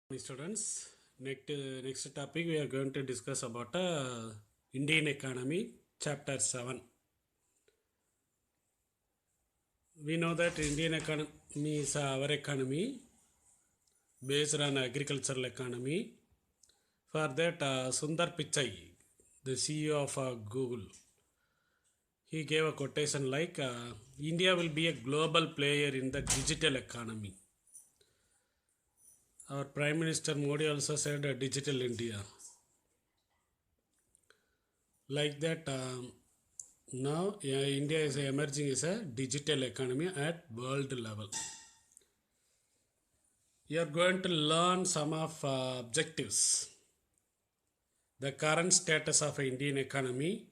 Students, next topic we are going to discuss about Indian economy, chapter 7. We know that Indian economy is our economy based on agricultural economy. For that, Sundar Pichai, the CEO of Google, he gave a quotation like India will be a global player in the digital economy. Our Prime Minister Modi also said digital India. Like that, now India is emerging as a digital economy at world level. You are going to learn some of objectives, the current status of Indian economy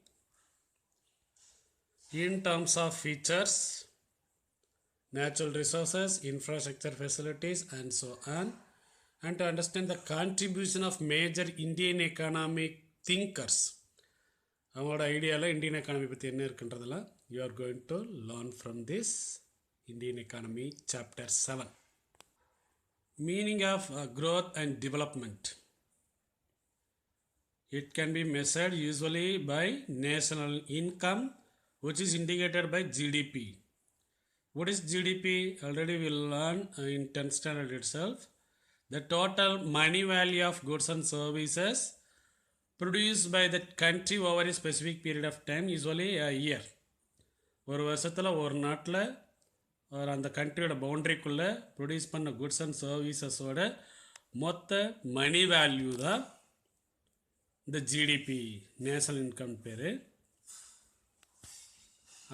in terms of features, natural resources, infrastructure facilities, and so on, and to understand the contribution of major Indian economic thinkers. அவங்களோட ஐடியாவில் Indian economy பற்றி என்ன இருக்குன்றதெல்லாம் you are going to learn from this Indian economy chapter 7. Meaning of growth and development. It can be measured usually by national income, which is indicated by GDP. What is GDP? Already we learned in 10th standard itself. The total money value of goods and services produced by that country over a specific period of time, usually a year. ஒரு வருஷத்தில் ஒரு நாட்டில் ஒரு அந்த கண்ட்ரியோட பவுண்ட்ரிக்குள்ளே produce பண்ண goods and சர்வீசஸோட மொத்த மணி value தான் இந்த ஜிடிபி, நேஷனல் இன்கம் பேர்.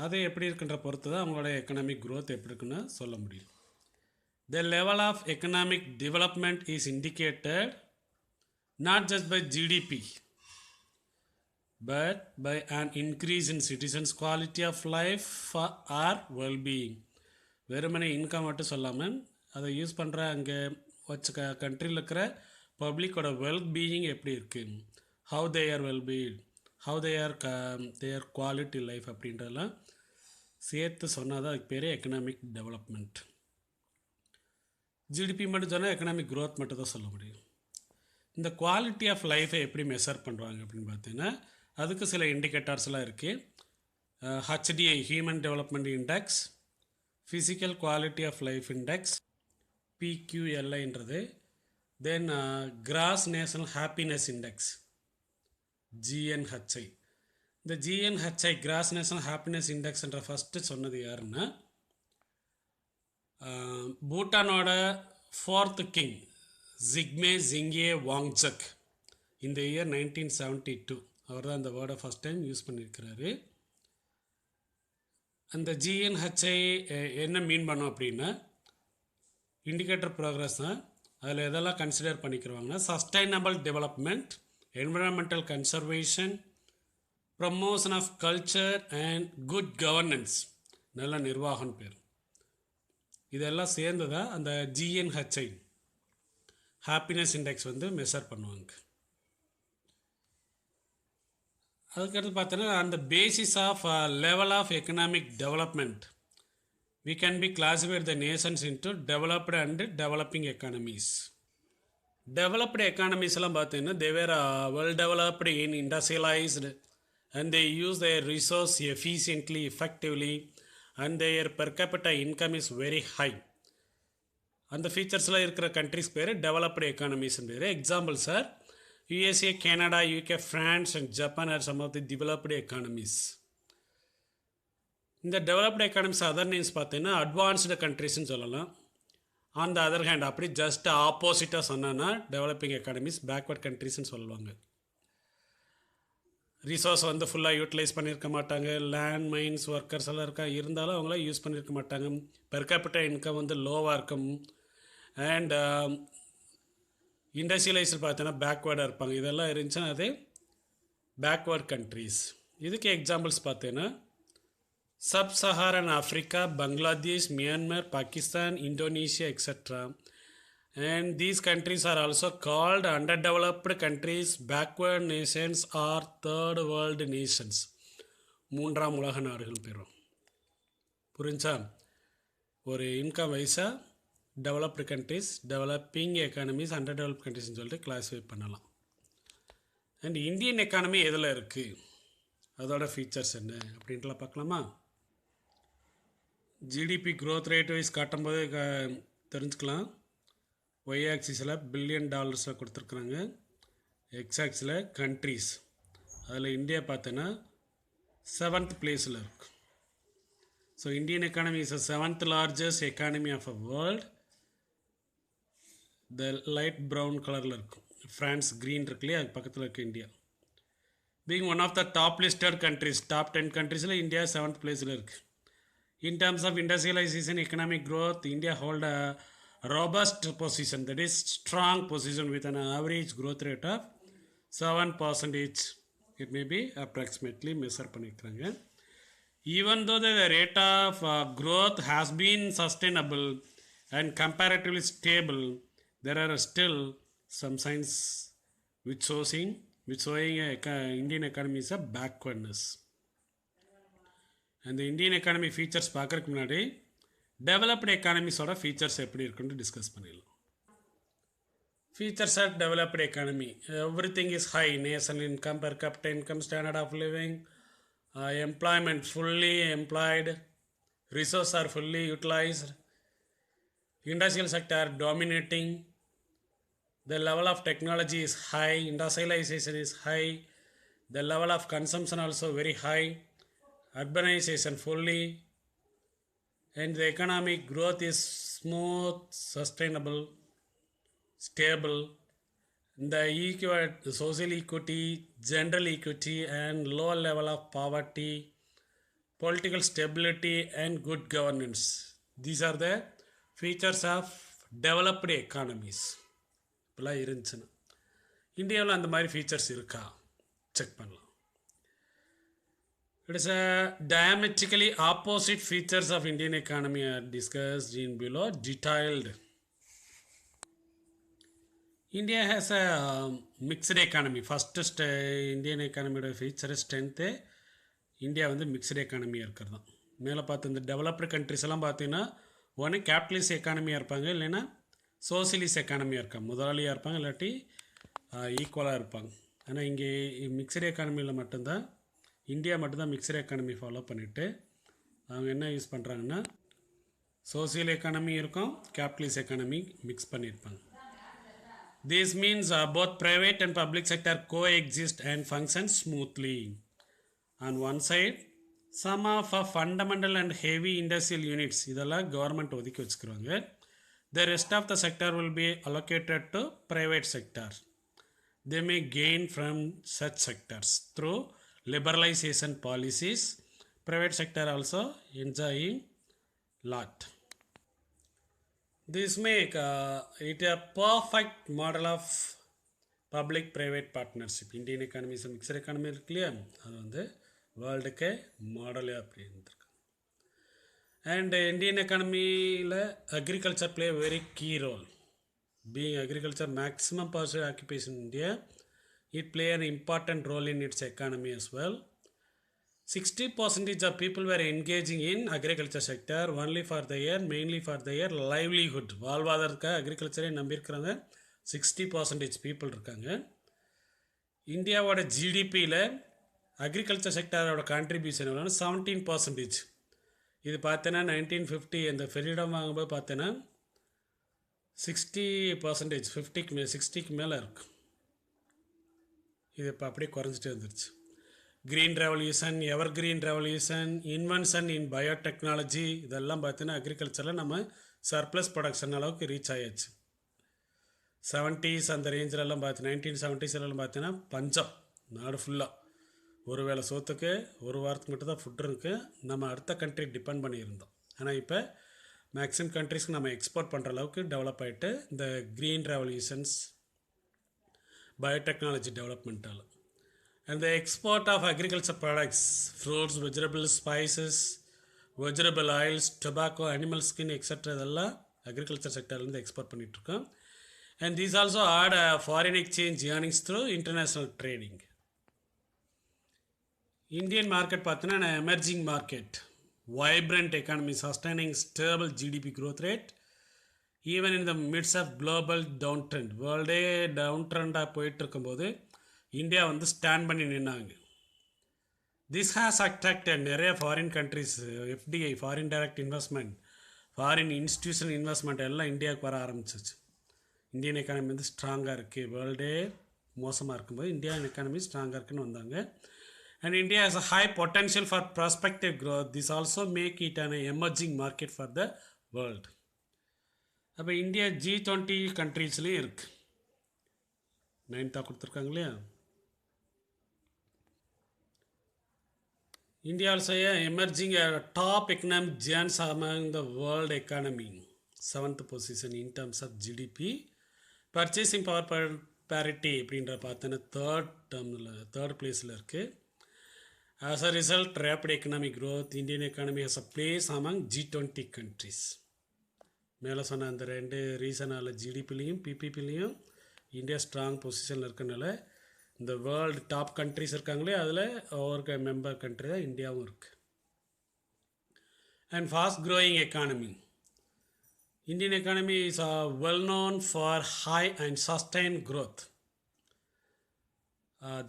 அது எப்படி இருக்குன்ற பொறுத்து தான் அவங்களோட எக்கனாமிக் க்ரோத் எப்படி இருக்குன்னு சொல்ல முடியும். The level of economic development is indicated not just by GDP, but by an increase in citizens' quality of life or well-being. வெறுமனே இன்கம் மட்டும் சொல்லாமல் அதை யூஸ் பண்ணுற அங்கே வச்ச கண்ட்ரியில் இருக்கிற பப்ளிக்கோட வெல்பீயிங் எப்படி இருக்குது, how they are wellbeing, how their quality life அப்படின்றதெல்லாம் சேர்த்து சொன்னால் தான் அதுக்கு பேர் எக்கனாமிக் டெவலப்மெண்ட். ஜிடிபி மட்டும் சொன்னால் எக்கனாமிக் க்ரோத் மட்டும் தான் சொல்ல முடியும். இந்த குவாலிட்டி ஆஃப் லைஃப்பை எப்படி மெஷர் பண்ணுறாங்க அப்படின்னு பார்த்தீங்கன்னா அதுக்கு சில இண்டிகேட்டர்ஸ்லாம் இருக்குது. HDI, human development index, physical quality of life index, பிக்யூஎல்ஐன்றது, then gross national happiness index, GNHI. இந்த ஜிஎன்ஹெச்ஐ கிராஸ் நேஷனல் ஹாப்பினஸ் இண்டெக்ஸ்ன்ற ஃபஸ்ட்டு சொன்னது யாருன்னா பூட்டானோட 4th கிங் ஜிக்மே ஜிங்கே வாங்ஜக். இந்த இயர் 1972 அவர் தான் அந்த வேர்டை ஃபஸ்ட் டைம் யூஸ் பண்ணியிருக்கிறாரு. அந்த ஜிஎன்ஹெச்ஐ என்ன மீன் பண்ணோம் அப்படின்னா இண்டிகேட்டர் ப்ரோக்ரஸ் தான். அதில் எதெல்லாம் கன்சிடர் பண்ணிக்கிறவாங்கன்னா sustainable development, environmental conservation, promotion of culture and good governance, நல்ல நிர்வாகம் பேர். இதெல்லாம் சேர்ந்து தான் அந்த ஜிஎன்ஹெச்ஐ ஹாப்பினஸ் இண்டெக்ஸ் வந்து மெஷர் பண்ணுவாங்க. அதுக்கடுத்து பார்த்தோன்னா அந்த basis of level of economic development we can be classified the nations into developed and developing economies. Developed economies எல்லாம் பார்த்தீங்கன்னா they were well developed in industrialized and they use their resource efficiently, effectively, and their per capita income is very high. அந்த ஃபீச்சர்ஸ்லாம் இருக்கிற countries பேர் developed எக்கானமிஸ்னு பேர். Example sir USA, Canada, UK, France and Japan are some of the developed economies. இந்த developed economies other names பார்த்தீங்கன்னா advanced கண்ட்ரிஸ்ன்னு சொல்லலாம். On the other hand அப்படி just ஆப்போசிட்டாக சொன்னோன்னா டெவலப்பிங் எக்கானமிஸ் பேக்வர்ட் கண்ட்ரிஸ்ன்னு சொல்லுவாங்க. ரிசோர்ஸ் வந்து ஃபுல்லாக யூட்டிலைஸ் பண்ணியிருக்க மாட்டாங்க, லேண்ட் மைன்ஸ் ஒர்க்கர்ஸ் எல்லாம் இருந்தாலும் அவங்களாம் யூஸ் பண்ணியிருக்க மாட்டாங்க, பெர் கேபிட்டல் இன்கம் வந்து லோவாக இருக்கும், அண்ட் இண்டஸ்ட்ரியலைஸ்டு பார்த்தோன்னா பேக்வேர்டாக இருப்பாங்க. இதெல்லாம் இருந்துச்சுன்னா அது பேக்வேர்ட் கண்ட்ரீஸ். இதுக்கு எக்ஸாம்பிள்ஸ் பார்த்தீங்கன்னா sub-Saharan Africa, Bangladesh, Myanmar, Pakistan, Indonesia etcetera. And these countries are also called underdeveloped countries, backward nations or third world nations. மூன்றாம் உலக நாடுகள் பெறும். புரிஞ்சா? ஒரு இன்கம் வைஸாக developed countries, developing economies, under develop கண்ட்ரிஸ்னு சொல்லிட்டு கிளாஸிஃபை பண்ணலாம். அண்ட் இந்தியன் எக்கானமி எதில் இருக்குது, அதோட ஃபீச்சர்ஸ் என்ன அப்படின்ட்டுலாம் பார்க்கலாமா? ஜிடிபி க்ரோத் ரேட் வைஸ் காட்டும்போது தெரிஞ்சுக்கலாம். ஒய் ஆக்சிஸில் பில்லியன் டாலர்ஸில் கொடுத்துருக்குறாங்க, எக்ஸ் ஆக்சிஸில் கண்ட்ரீஸ். அதில் இந்தியா பார்த்தோன்னா 7th பிளேஸில் இருக்கு. So Indian economy is a 7th largest economy of a world. The light brown கலரில் இருக்கும். ஃப்ரான்ஸ் க்ரீன் இருக்கு இல்லையா, அது பக்கத்தில் இருக்குது India. Being one of the top listed countries, top 10 கண்ட்ரீஸில் இந்தியா 7th பிளேஸில் இருக்குது. In terms of industrialization, economic growth, India hold a robust position, that is strong position with an average growth rate of 7%. It may be approximately measure பண்ணிக்கிறாங்க. Even though the rate of growth has been sustainable and comparatively stable, there are still some signs which showing Indian economy is a backwardness. அந்த Indian economy features பார்க்குறதுக்கு முன்னாடி developed எக்கானமிஸோட features எப்படி இருக்குன்னு discuss பண்ணிடலாம். Features of developed economy: everything is high, national income, per capital income, standard of living, employment fully employed, resource are fully utilised, industrial sector dominating, the level of technology is high, industrialization is high, the level of consumption also very high, urbanization fully, and the economic growth is smooth, sustainable, stable. The social equity, general equity, and low level of poverty, political stability, and good governance. These are the features of developed economies. இப்போலாம் இருந்துச்சுன்னா இந்தியாவில் அந்த மாதிரி features இருக்கா check பண்ணலாம். It is a diametrically opposite features of Indian economy are discussed in below detailed. India has a mixed economy. First Indian economy feature strength India வந்து mixed எக்கானமியாக இருக்கிறது தான். மேலே பார்த்து இந்த டெவலப்டு கண்ட்ரிஸ் எல்லாம் பார்த்தீங்கன்னா ஒன்று கேபிட்டலிஸ்ட் எக்கானமியாக இருப்பாங்க, இல்லைன்னா சோசியலிஸ்ட் எக்கானமியாக இருக்காங்க, முதலாளியாக இருப்பாங்க, இல்லாட்டி ஈக்குவலாக இருப்பாங்க. ஆனால் இங்கே மிக்சடு எக்கானமியில் மட்டும்தான் இந்தியா மட்டும்தான் மிக்சடு எக்கானமி ஃபாலோ பண்ணிவிட்டு அவங்க என்ன யூஸ் பண்ணுறாங்கன்னா சோசியல் எக்கானமி இருக்கும், கேபிட்டலிஸ்ட் எக்கானமி மிக்ஸ் பண்ணியிருப்பாங்க. This means both private and public sector coexist and function smoothly. On one side some of a fundamental and heavy industrial units இதெல்லாம் government ஒதுக்கி வச்சுக்கிறாங்க. The rest of the sector will be allocated to private sector. They may gain from such sectors through liberalization policies. Private sector also enjoying lot. This make it a perfect model of public-private partnership. Indian economy is a mixed economy இருக்கு இல்லையா, அது வந்து வேர்ல்டுக்கே மாடலே அப்படி இருந்திருக்கு. And Indian economy agriculture play a very key role. Being agriculture maximum percent occupation in India, it play an important role in its economy as well. 60% of people were engaging in agriculture sector only for their mainly for their livelihood. வாழ்வாதாரத்துக்கு அக்ரிகல்ச்சரை நம்பியிருக்கிறாங்க 60% people இருக்காங்க. இந்தியாவோட ஜிடிபியில் agriculture செக்டரோட contribution எவ்வளோன்னா 17%. இது பார்த்தோன்னா 1950 அந்த freedom வாங்கும்போது பார்த்தோன்னா 60%, 60க்கு மேலே இருக்குது. இது இப்போ அப்படியே குறைஞ்சிட்டே வந்துருச்சு. க்ரீன் ரெவல்யூஷன், எவர் க்ரீன் ரெவல்யூஷன், இன்வென்ஷன் இன் பயோடெக்னாலஜி, இதெல்லாம் பார்த்தீங்கன்னா அக்ரிகல்ச்சரில் நம்ம சர்ப்ளஸ் ப்ரொடக்ஷன் அளவுக்கு ரீச் ஆயாச்சு. 70s அந்த ரேஞ்சிலெல்லாம் பார்த்து 1970s பார்த்தீங்கன்னா பஞ்சம் நாடு ஃபுல்லாக. ஒரு வேளை சோத்துக்கு ஒரு வாரத்துக்கு மட்டும் தான் ஃபுட் இருக்குது, நம்ம அடுத்த கண்ட்ரி டிபெண்ட் பண்ணியிருந்தோம். ஆனால் இப்போ மேக்ஸிமம் கண்ட்ரிஸ்க்கு நம்ம எக்ஸ்போர்ட் பண்ணுற அளவுக்கு டெவலப் ஆகிட்டு இந்த க்ரீன் ரெவல்யூஷன்ஸ் பயோடெக்னாலஜி டெவலப்மெண்ட்டால். And the export of agriculture products, fruits, vegetables, spices, vegetable oils, tobacco, animal skin extra இதெல்லாம் அக்ரிகல்ச்சர் செக்டர்லேருந்து எக்ஸ்போர்ட் பண்ணிகிட்ருக்கோம். And these also add foreign exchange earnings through international trading. Indian market பார்த்தோன்னா an emerging market, vibrant economy, sustaining stable GDP growth rate, even in the midst of global down trend, வேர்ல்டே down ட்ரெண்டாக போயிட்டு இருக்கும்போது India வந்து stand பண்ணி நின்னாங்க. This has attracted நிறைய foreign countries, FDI, foreign direct investment, foreign institutional investment எல்லாம் இந்தியாவுக்கு வர ஆரம்பிச்சிச்சு. இந்தியன் எக்கானமி வந்து ஸ்ட்ராங்காக இருக்குது, வேர்ல்டே மோசமாக இருக்கும்போது இந்தியன் எக்கானமி ஸ்ட்ராங்காக இருக்குன்னு வந்தாங்க. And India has a high potential for prospective growth. This also make it an emerging market for the world. அப்போ இந்தியா G20 கண்ட்ரீஸ்லேயும் இருக்குது. 9th கொடுத்துருக்காங்க இல்லையா. India also emerging a top economic giants among the world economy. 7th position in terms of GDP. Purchasing power parity அப்படின்ற பார்த்தோன்னா third பிளேஸில் இருக்குது. As a result, rapid economic growth, Indian economy has a place among G20 countries. மேலே சொன்ன அந்த ரெண்டு ரீசனால் ஜிடிபிலையும் பிபிபிலையும் India strong பொசிஷனில் இருக்கனால இந்த வேர்ல்டு டாப் கண்ட்ரிஸ் இருக்காங்களே அதில் ஒவ்வொரு மெம்பர் கண்ட்ரி தான் இந்தியாவும் இருக்குது. And fast growing economy. Indian economy is well known for high and sustained growth.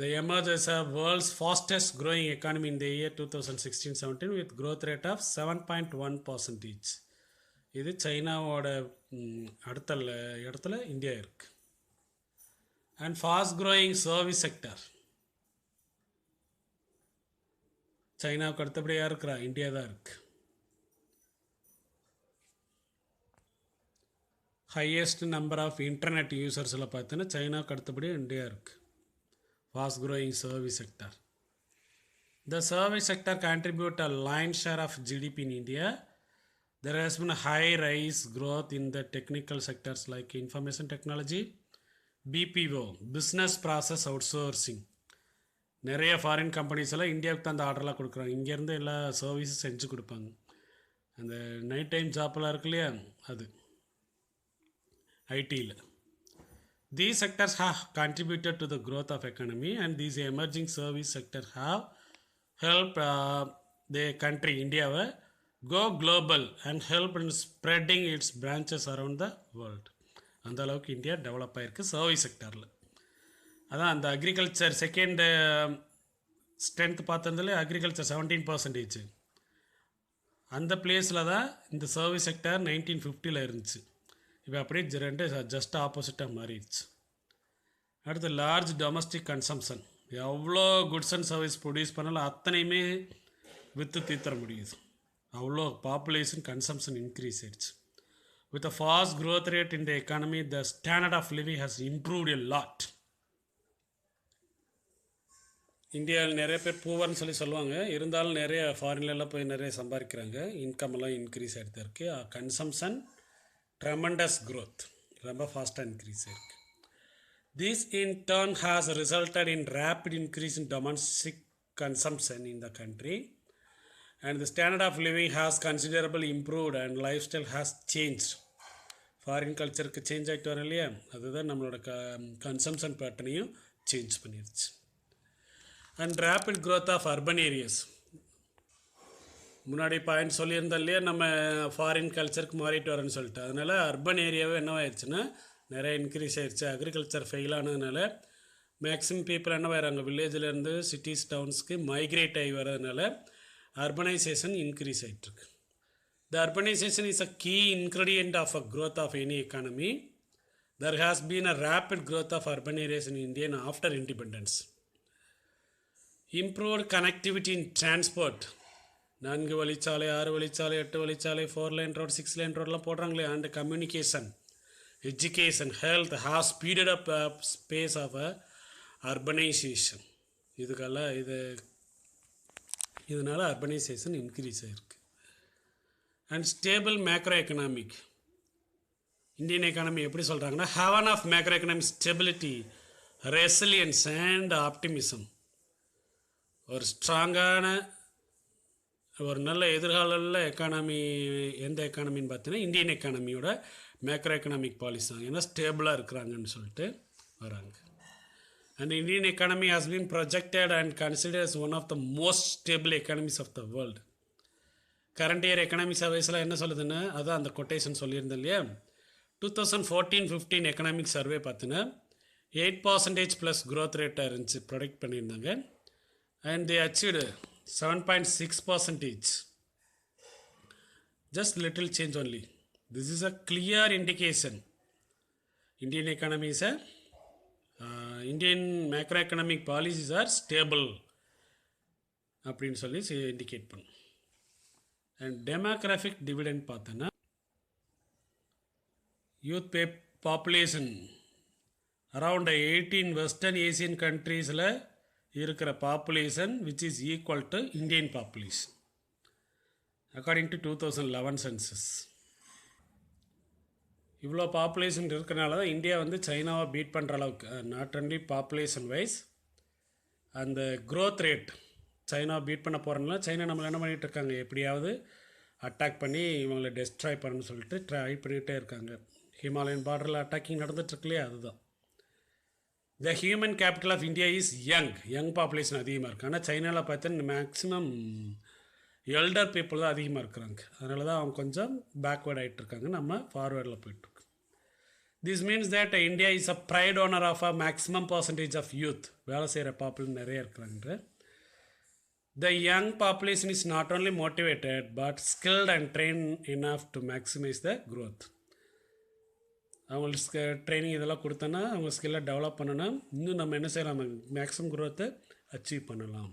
They emerged as a world's fastest growing economy in the year 2016-17 with growth rate of 7.1%. இது சைனாவோட அடுத்த இடத்துல India இருக்குது. And fast growing service sector. சைனாவுக்கு அடுத்தபடியாக இருக்கிறா India தான் இருக்குது. ஹையஸ்ட் நம்பர் ஆஃப் இன்டர்நெட் யூசர்ஸில் பார்த்தீங்கன்னா சைனாவுக்கு அடுத்தபடியாக இந்தியா இருக்குது. Fast growing service sector. The service sector contribute a lion's share of GDP in India. There has been a high rise growth in the technical sectors like information technology, BPO, business process outsourcing. நிறைய foreign companies எல்லாம் இந்தியாவுக்கு தான் அந்த ஆர்டர்லாம் கொடுக்குறாங்க. இங்கேருந்து எல்லா சர்வீஸும் செஞ்சு கொடுப்பாங்க. அந்த நைட் டைம் ஜாப்லாம் இருக்கு இல்லையா, அது ஐடியில். These sectors have contributed to the growth of economy, and these emerging service sectors have helped the country India go global and help in spreading its branches around the world. அந்த அளவுக்கு India develop ஆகிருக்கு service செக்டரில். அதான் அந்த agriculture second strength பார்த்ததுல agriculture 17%. அந்த பிளேஸில் தான் இந்த சர்வீஸ் செக்டர் 1950 இருந்துச்சு. இப்போ அப்படியே ரெண்டு ஜஸ்ட் ஆப்போசிட்டாக மாறிடுச்சு. அடுத்து லார்ஜ் டொமஸ்டிக் கன்சம்ஷன். எவ்வளோ குட்ஸ் அண்ட் சர்வீஸ் ப்ரொடியூஸ் பண்ணாலும் அத்தனையுமே விற்று தீர்த்தர முடியுது. அவ்வளோ பாப்புலேஷன் கன்சம்ஷன் இன்க்ரீஸ் ஆயிடுச்சு. With a fast growth rate in the economy, the standard of living has improved a lot. இந்தியாவில் நிறைய பேர் பூவர்னு சொல்லுவாங்க, இருந்தாலும் நிறைய ஃபாரின்லலாம் போய் நிறைய சம்பாதிக்கிறாங்க. இன்கம் எல்லாம் இன்க்ரீஸ் ஆகிட்டு இருக்குது. கன்சம்ஷன் ட்ரெமண்டஸ் க்ரோத், ரொம்ப ஃபாஸ்ட்டாக இன்க்ரீஸ் ஆகிருக்கு. This in turn has resulted in rapid increase in domestic consumption in the country, and the standard of living has considerably improved and lifestyle has changed. Foreign கல்ச்சருக்கு change ஆகிட்டு வரோம் இல்லையா, அதுதான் நம்மளோட consumption பேட்டர்னையும் சேஞ்ச் பண்ணிடுச்சு. And rapid growth of urban areas. முன்னாடி point சொல்லியிருந்தோம் இல்லையா, நம்ம ஃபாரின் கல்ச்சருக்கு மாறிட்டு வரோன்னு சொல்லிட்டு. அதனால் அர்பன் ஏரியாவே என்னவாயிடுச்சுன்னா நிறைய இன்க்ரீஸ் ஆகிடுச்சு. அக்ரிகல்ச்சர் ஃபெயில் ஆனதுனால மேக்ஸிமம் பீப்புள் என்ன வராங்க, வில்லேஜ்லேருந்து சிட்டிஸ் டவுன்ஸ்க்கு மைக்ரேட் ஆகி வர்றதுனால அர்பனைசேஷன் இன்க்ரீஸ் ஆகிட்டுருக்கு. The urbanization is a key ingredient of a growth of any economy. There has been a rapid growth of urban areas in India after independence. Improved connectivity in transport. 4 வழிச்சாலை, 6 வழிச்சாலை, 8 வழிச்சாலை, 4 lane road, 6 lane ரோடெலாம் போடுறாங்களே. And communication, education, health has speeded up the pace of urbanization. இதுக்கெல்லாம் இதனால் urbanisation increase ஆகிருக்கு. And stable macro economic. Indian economy எப்படி சொல்கிறாங்கன்னா, haven of macro economic stability, resilience and optimism. ஒரு ஸ்ட்ராங்கான ஒரு நல்ல எதிர்கால எக்கானமி எந்த எக்கானமின்னு பார்த்தீங்கன்னா இந்தியன் எக்கானமியோட மேக்ரோ எக்கனாமிக் பாலிசி தான். ஏன்னா ஸ்டேபிளாக இருக்கிறாங்கன்னு சொல்லிட்டு வராங்க. And Indian economy has been projected and considered as one of the most stable economies of the world. Current year economic சர்வீஸில் என்ன சொல்லுதுன்னு அதான் அந்த கொட்டேஷன் சொல்லியிருந்தேன் இல்லையா. 2014-15 எக்கனாமிக் சர்வே பார்த்தீங்கன்னா 8% ப்ளஸ் க்ரோத் ரேட்டாக இருந்துச்சு ப்ரொடக்ட் பண்ணியிருந்தாங்க. And they achieved 7.6%. Just little change only. This is a clear indication. Indian economy is a Indian macroeconomic policies are stable அப்படின்னு சொல்லி இண்டிகேட் பண்ணும். அண்ட் டெமோக்ராஃபிக் டிவிடெண்ட் பார்த்தோன்னா youth population around 18 western Asian கண்ட்ரீஸில் இருக்கிற population which is equal to Indian population according to 2011 census. இவ்வளோ population இருக்கிறனால தான் India வந்து சைனாவை பீட் பண்ணுற அளவுக்கு, நாட் ஒன்லி பாப்புலேஷன் வைஸ் அந்த க்ரோத் ரேட் சைனாவை பீட் பண்ண போகிறனால சைனா நம்மளை என்ன பண்ணிகிட்டு இருக்காங்க, எப்படியாவது அட்டாக் பண்ணி இவங்களை டெஸ்ட்ராய் பண்ணணும்னு சொல்லிட்டு ட்ரை பண்ணிகிட்டே இருக்காங்க. ஹிமாலயன் பார்டரில் அட்டாக்கிங் நடந்துகிட்ருக்கு இல்லையா, அதுதான். The human capital of India is young population அதிகமாக இருக்குது. ஆனால் சைனாவில் பார்த்தா மேக்ஸிமம் எல்டர் பீப்புள் தான் அதிகமாக இருக்கிறாங்க. அதனால தான் அவங்க கொஞ்சம் பேக்வேர்ட் ஆகிட்டு இருக்காங்க, நம்ம ஃபார்வேர்டில் போயிட்டுருக்கோம். This means that India is a bright owner of a maximum percentage of youth. வேலை செய்கிற பாப்புலேஷன் நிறைய இருக்கிறாங்க. The young population is not only motivated but skilled and trained enough to maximize the growth. அவங்களுக்கு training இதெல்லாம் கொடுத்தோன்னா அவங்க ஸ்கில்லை develop பண்ணோன்னா இன்னும் நம்ம என்ன செய்யலாம், மேக்ஸிமம் க்ரோத்தை அச்சீவ் பண்ணலாம்.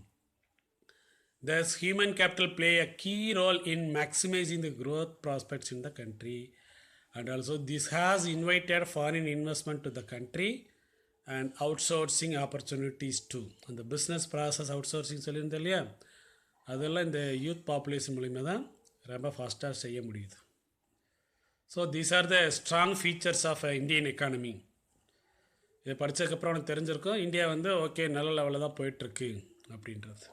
Thus, human capital play a key role in maximizing the growth prospects in the country, and also this has invited foreign investment to the country and outsourcing opportunities too. அந்த business process outsourcing சொல்லியிருந்தேன் இல்லையா, அதெல்லாம் இந்த youth population மூலிமா தான் ரொம்ப ஃபாஸ்ட்டாக செய்ய முடியுது. So these are the strong features of Indian economy. இதை படித்ததுக்கப்புறம் உனக்கு தெரிஞ்சிருக்கும் இந்தியா வந்து ஓகே நல்ல லெவலில் தான் போயிட்டுருக்கு அப்படின்றது.